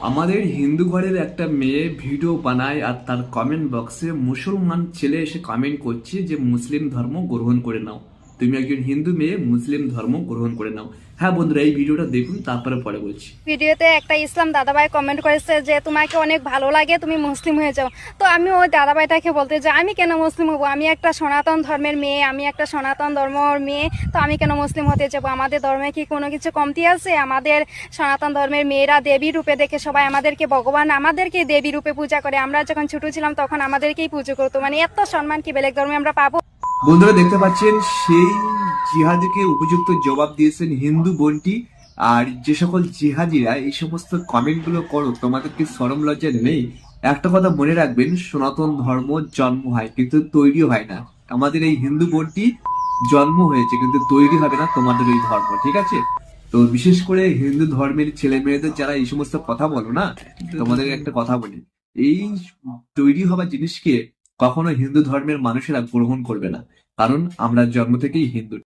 আমাদের হিন্দু ঘরের একটা মেয়ে ভিডিও বানায় আর তার কমেন্ট বক্সে মুসলমান ছেলে এসে কমেন্ট করছে যে মুসলিম ধর্ম গ্রহণ করে নাও। তুমি একজন হিন্দু মেয়ে, মুসলিম ধর্ম গ্রহণ করে নাও। হ্যাঁ বন্ধুরা, এই ভিডিওটা দেখুন, তারপরে পরে বলছি। ভিডিওতে একটা ইসলাম দাদাভাই কমেন্ট করেছে যে তোমাকে অনেক ভালো লাগে, তুমি মুসলিম হয়ে যাও। তো আমি ওই দাদাভাইটাকে বলতে যে আমি কেন মুসলিম হবো? আমি একটা সনাতন ধর্মের মেয়ে, আমি একটা সনাতন ধর্মের মেয়ে, তো আমি কেন মুসলিম হতে যাবো? আমাদের ধর্মে কি কোনো কিছু কমতি আছে? আমাদের সনাতন ধর্মের মেয়েরা দেবী রূপে দেখে সবাই আমাদেরকে ভগবান, আমাদেরকে দেবী রূপে পূজা করে। আমরা যখন ছোট ছিলাম তখন আমাদেরকেই পুজো করতো। মানে এত সম্মান কি বেলেগ ধর্মে আমরা পাবো? বন্ধুরা দেখতে পাচ্ছেন, সেই জিহাদিকে উপযুক্ত জবাব দিয়েছেন হিন্দু বোনটি। আর যে সকল জিহাদিরা এই সমস্ত কমেন্ট গুলো করো, তোমাদের কি শরম লজ্জা নেই? একটা কথা মনে রাখবেন, সনাতন ধর্ম জন্ম হয় কিন্তু তৈরি হয় না। আমাদের এই হিন্দু বোনটি জন্ম হয়েছে কিন্তু তৈরি হবে না তোমাদের ওই ধর্ম, ঠিক আছে? তো বিশেষ করে হিন্দু ধর্মের ছেলে মেয়েদের যারা এই সমস্ত কথা বলো না, তোমাদের একটা কথা বলি, এই তৈরি হওয়া জিনিসকে কখনো হিন্দু ধর্মের মানুষেরা গ্রহণ করবে না, কারণ আমরা জন্ম থেকেই হিন্দু।